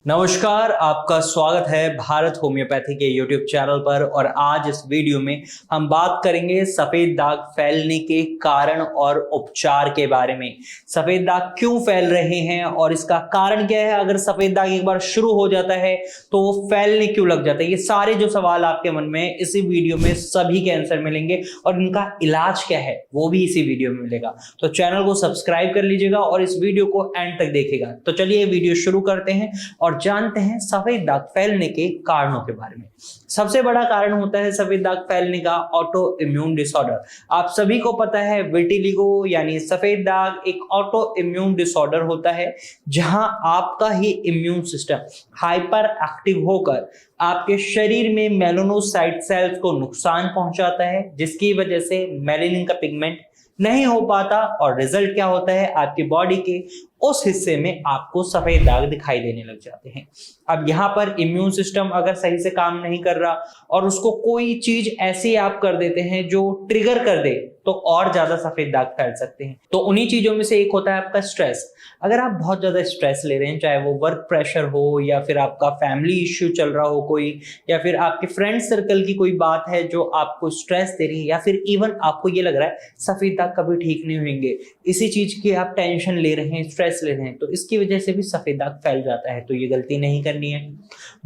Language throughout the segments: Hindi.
नमस्कार, आपका स्वागत है भारत होम्योपैथी के YouTube चैनल पर। और आज इस वीडियो में हम बात करेंगे सफेद दाग फैलने के कारण और उपचार के बारे में। सफेद दाग क्यों फैल रहे हैं और इसका कारण क्या है? अगर सफेद दाग एक बार शुरू हो जाता है तो वो फैलने क्यों लग जाता है? ये सारे जो सवाल आपके मन में इसी वीडियो में सभी के आंसर मिलेंगे और इनका इलाज क्या है वो भी इसी वीडियो में मिलेगा। तो चैनल को सब्सक्राइब कर लीजिएगा और इस वीडियो को एंड तक देखिएगा। तो चलिए वीडियो शुरू करते हैं और जानते हैं सफेद दाग फैलने के कारणों के बारे में। सबसे बड़ा कारण होता है सफेद दाग फैलने का ऑटो इम्यून डिसऑर्डर। आप सभी को पता है विटिलिगो यानी सफेद दाग एक ऑटो इम्यून डिसऑर्डर होता है जहां आपका ही इम्यून सिस्टम हाइपर एक्टिव होकर आपके शरीर में मेलानोसाइट सेल्स को नुकसान पहुंचाता है, जिसकी वजह से मेलानिन का पिगमेंट नहीं हो पाता और रिजल्ट क्या होता है, आपकी बॉडी के उस हिस्से में आपको सफेद दाग दिखाई देने लग जाते हैं। अब यहाँ पर इम्यून सिस्टम अगर सही से काम नहीं कर रहा और उसको कोई चीज ऐसी आप कर देते हैं जो ट्रिगर कर दे तो और ज्यादा सफेद दाग फैल सकते हैं। तो उन्हीं चीजों में से एक होता है आपका स्ट्रेस। अगर आप बहुत ज्यादा स्ट्रेस ले रहे हैं, चाहे वो वर्क प्रेशर हो या फिर आपका फैमिली इश्यू चल रहा हो कोई, या फिर आपके फ्रेंड सर्कल की कोई बात है जो आपको स्ट्रेस दे रही है, या फिर इवन आपको ये लग रहा है सफेद दाग कभी ठीक नहीं होंगे, इसी चीज की आप टेंशन ले रहे हैं, स्ट्रेस ले रहे हैं, तो इसकी वजह से भी सफेद दाग फैल जाता है। तो ये गलती नहीं करनी है।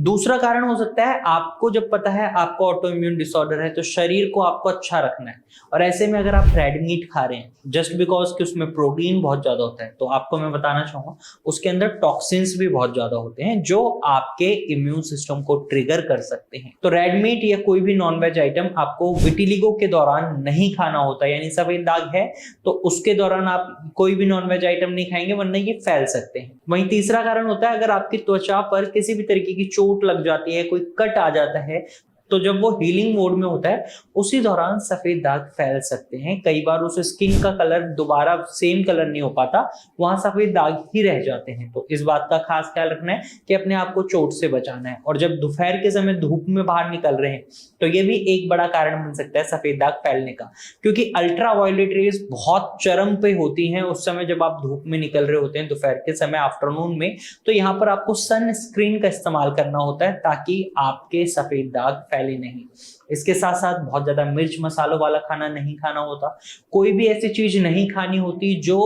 दूसरा कारण हो सकता है, आपको जब पता है आपको ऑटो इम्यून डिसऑर्डर है तो शरीर को आपको अच्छा रखना है और ऐसे में अगर आप रेड मीट खा रहे हैं जस्ट बिकॉज कि उसमें प्रोटीन बहुत ज्यादा होता है, तो आपको मैं बताना चाहूंगा उसके अंदर टॉक्सिन्स भी बहुत ज्यादा होते हैं जो आपके इम्यून सिस्टम को ट्रिगर कर सकते हैं। तो रेड मीट या कोई भी नॉनवेज आइटम आपको विटिलिगो के दौरान नहीं खाना होता, यानी सफेद दाग है तो उसके दौरान आप कोई भी नॉनवेज आइटम नहीं खाएंगे वरना ये फैल सकते हैं। वहीं तीसरा कारण होता है, अगर आपकी त्वचा पर किसी भी तरीके की चोट लग जाती है, कोई कट आ जाता है, तो जब वो हीलिंग मोड में होता है उसी दौरान सफेद दाग फैल सकते हैं। कई बार उस स्किन का कलर दोबारा सेम कलर नहीं हो पाता, वहां सफेद दाग ही रह जाते हैं। तो इस बात का खास ख्याल रखना है कि अपने आप को चोट से बचाना है। और जब दोपहर के समय धूप में बाहर निकल रहे हैं तो ये भी एक बड़ा कारण बन सकता है सफेद दाग फैलने का, क्योंकि अल्ट्रा वायलेट रेज बहुत चरम पे होती हैं उस समय जब आप धूप में निकल रहे होते हैं दोपहर के समय, आफ्टरनून में। तो यहाँ पर आपको सन स्क्रीन का इस्तेमाल करना होता है ताकि आपके सफेद दाग फैले नहीं। इसके साथ साथ बहुत ज्यादा मिर्च मसालों वाला खाना नहीं खाना होता, कोई भी ऐसी चीज नहीं खानी होती जो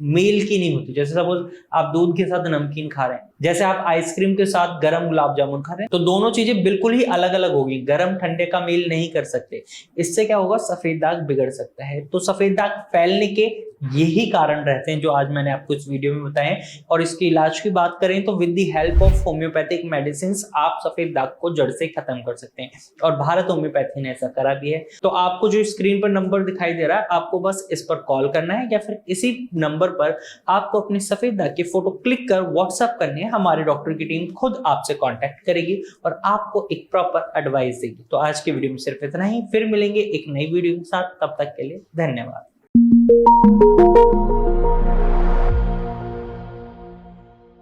मेल की नहीं होती। जैसे सपोज आप दूध के साथ नमकीन खा रहे हैं, जैसे आप आइसक्रीम के साथ गरम गुलाब जामुन खा रहे हैं, तो दोनों चीजें बिल्कुल ही अलग अलग होगी, गरम ठंडे का मेल नहीं कर सकते। इससे क्या होगा, सफेद दाग बिगड़ सकता है। तो सफेद दाग फैलने के यही कारण रहते हैं जो आज मैंने आपको इस वीडियो में बताए। और इसके इलाज की बात करें तो with the help of homeopathic medicine आप सफेद दाग को जड़ से खत्म कर सकते हैं और भारत होम्योपैथी ने ऐसा करा भी है। तो आपको जो स्क्रीन पर नंबर दिखाई दे रहा है, आपको बस इस पर कॉल करना है या फिर इसी नंबर पर आपको अपनी सफेद दाग की फोटो क्लिक कर व्हाट्सएप करनी है। हमारे डॉक्टर की टीम खुद आपसे कांटेक्ट करेगी और आपको एक प्रॉपर एडवाइस देगी। तो आज के वीडियो में सिर्फ इतना ही, फिर मिलेंगे एक नई वीडियो के साथ। तब तक के लिए धन्यवाद।